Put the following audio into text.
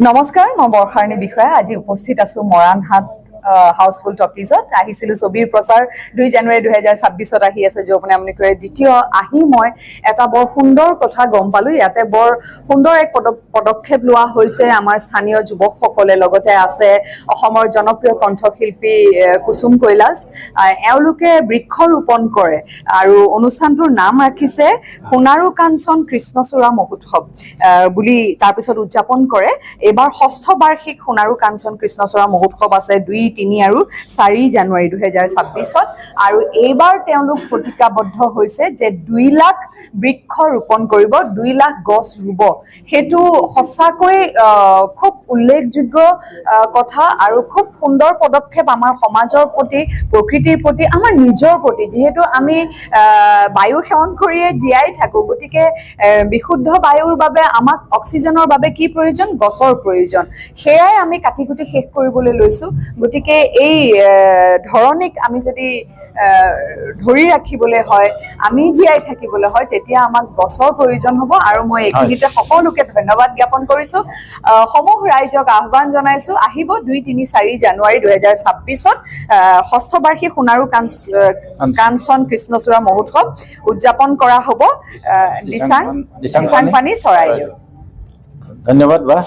নমস্কাৰ, মই বৰ্ষাৰণী বিষয়া। আজি উপস্থিত আছো মৰাণহাট হাউসফুল টকিজত। আহিছিলো ছবিৰ প্ৰচাৰ 2 জানুৱাৰী 2026 আহি আছে যৌৱনে আমনি কৰে দ্বিতীয়। আহি মই এটা বৰ সুন্দৰ কথা গম পালো। ইয়াতে বৰ সুন্দৰ এক পদক্ষেপ লোৱা হৈছে আমাৰ স্থানীয় যুৱকসকলে। লগতে আছে অসমৰ জনপ্ৰিয় কণ্ঠশিল্পী কুসুম কৈলাশ। এওঁলোকে বৃক্ষ ৰোপণ কৰে আৰু অনুষ্ঠানটোৰ নাম ৰাখিছে সোণাৰু কাঞ্চন কৃষ্ণচূড়া মহোৎসৱ বুলি তাৰপিছত উদযাপন কৰে। এবাৰ 6ষ্ঠ বাৰ্ষিক সোণাৰু কাঞ্চন কৃষ্ণচূড়া মহোৎসৱ আছে 2, 3 আৰু 4 জানুৱাৰী 2026 আৰু এইবাৰ তেওঁলোক প্ৰতিজ্ঞাবদ্ধ হৈছে যে 2 লাখ বৃক্ষ ৰোপণ কৰিব, 2 লাখ গছ ৰুব। সেইটো সঁচাকৈ খুব উল্লেখযোগ্য কথা আৰু খুব সুন্দৰ পদক্ষেপ আমাৰ সমাজৰ প্ৰতি, প্ৰকৃতিৰ প্ৰতি, আমাৰ নিজৰ প্ৰতি। যিহেতু আমি বায়ু সেৱন কৰিয়ে জীয়াই থাকো, গতিকে বিশুদ্ধ বায়ুৰ বাবে আমাক অক্সিজেনৰ বাবে কি প্ৰয়োজন? গছৰ প্ৰয়োজন। সেয়াই আমি কাটি কুটি শেষ কৰিবলৈ লৈছো। গতিকে এই ধৰণিক আমি যদি ধৰি ৰাখিবলৈ হয়, আমি জীয়াই থাকিবলৈ হয়, তেতিয়া আমাক গছৰ প্ৰয়োজন হ'ব। আৰু মই এইখিনিতে সকলোকে ধন্যবাদ জ্ঞাপন কৰিছো। সমূহ ৰাইজক আহ্বান জনাইছো, আহিব 2, 3, 4 জানুৱাৰী 2026 6ষ্ঠ বাৰ্ষিক সোণাৰু কাঞ্চন কৃষ্ণচূড়া মহোৎসৱ উদযাপন কৰা হ'ব দিচাংপানী চৰাইদেউ। ধন্যবাদ বা